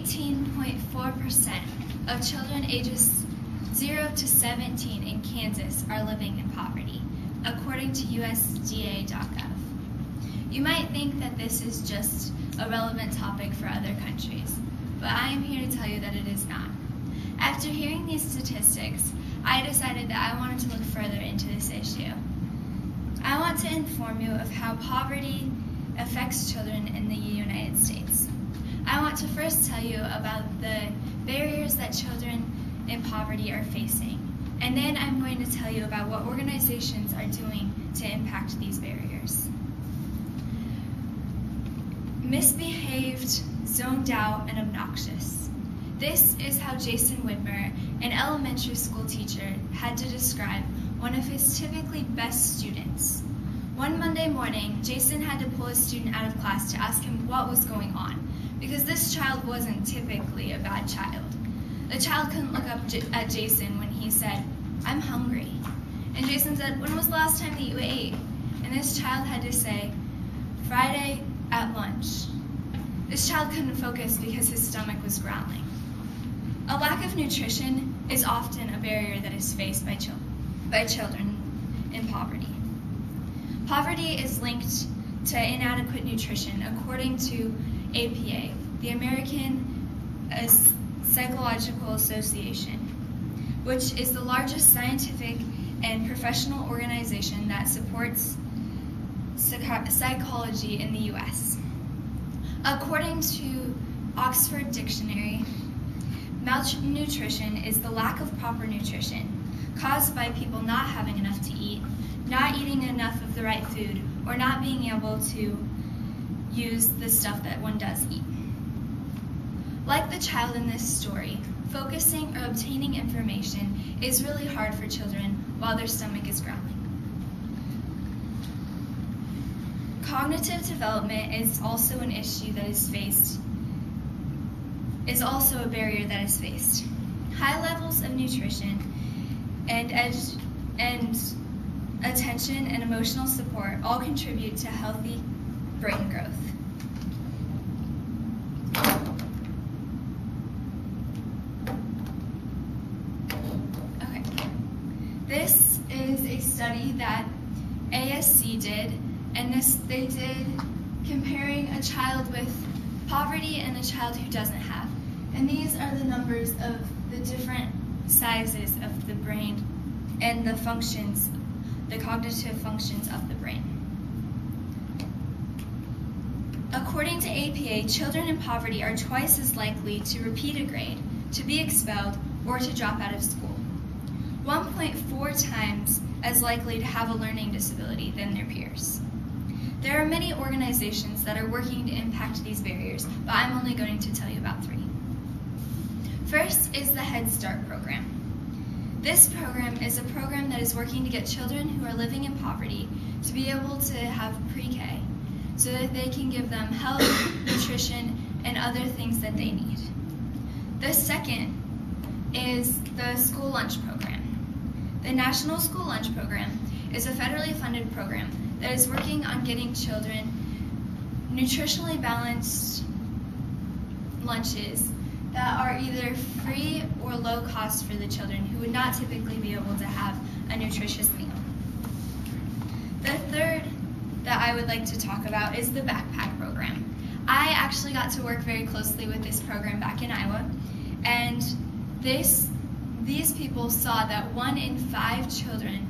18.4% of children ages 0 to 17 in Kansas are living in poverty, according to USDA.gov. You might think that this is just a relevant topic for other countries, but I am here to tell you that it is not. After hearing these statistics, I decided that I wanted to look further into this issue. I want to inform you of how poverty affects children in the United States. I want to first tell you about the barriers that children in poverty are facing, and then I'm going to tell you about what organizations are doing to impact these barriers. Misbehaved, zoned out, and obnoxious. This is how Jason Widmer, an elementary school teacher, had to describe one of his typically best students. One Monday morning, Jason had to pull a student out of class to ask him what was going on, because this child wasn't typically a bad child. The child couldn't look up at Jason when he said, "I'm hungry." And Jason said, "When was the last time that you ate?" And this child had to say, "Friday at lunch." This child couldn't focus because his stomach was growling. A lack of nutrition is often a barrier that is faced by children in poverty. Poverty is linked to inadequate nutrition according to APA, the American Psychological Association, which is the largest scientific and professional organization that supports psychology in the U.S. According to Oxford Dictionary, malnutrition is the lack of proper nutrition caused by people not having enough to eat, not eating enough of the right food, or not being able to use the stuff that one does eat. Like the child in this story, focusing or obtaining information is really hard for children while their stomach is growling. Cognitive development is also an issue that is also a barrier that is faced. High levels of nutrition and attention and emotional support all contribute to healthy brain growth. Okay, this is a study that ASC did, and they did comparing a child with poverty and a child who doesn't have. And these are the numbers of the different sizes of the brain and the functions, the cognitive functions of the brain. According to APA, children in poverty are twice as likely to repeat a grade, to be expelled, or to drop out of school. 1.4 times as likely to have a learning disability than their peers. There are many organizations that are working to impact these barriers, but I'm only going to tell you about 3. First is the Head Start program. This program is a program that is working to get children who are living in poverty to be able to have pre-K so that they can give them health, nutrition, and other things that they need. The second is the School Lunch Program. The National School Lunch Program is a federally funded program that is working on getting children nutritionally balanced lunches that are either free or low cost for the children who would not typically be able to have a nutritious meal. The third that I would like to talk about is the backpack program. I actually got to work very closely with this program back in Iowa, and these people saw that 1 in 5 children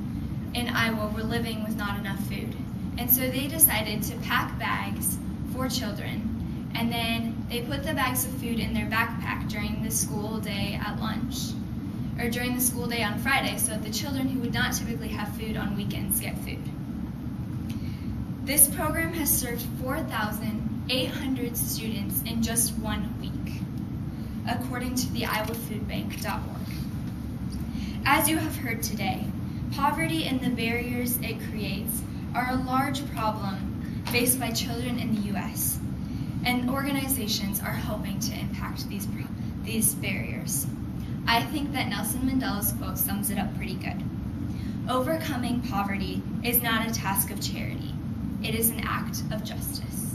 in Iowa were living with not enough food. And so they decided to pack bags for children, and then they put the bags of food in their backpack during the school day at lunch, or during the school day on Friday, so that the children who would not typically have food on weekends get food. This program has served 4,800 students in just 1 week, according to the IowaFoodBank.org. As you have heard today, poverty and the barriers it creates are a large problem faced by children in the U.S., and organizations are helping to impact these barriers. I think that Nelson Mandela's quote sums it up pretty good. Overcoming poverty is not a task of charity. It is an act of justice.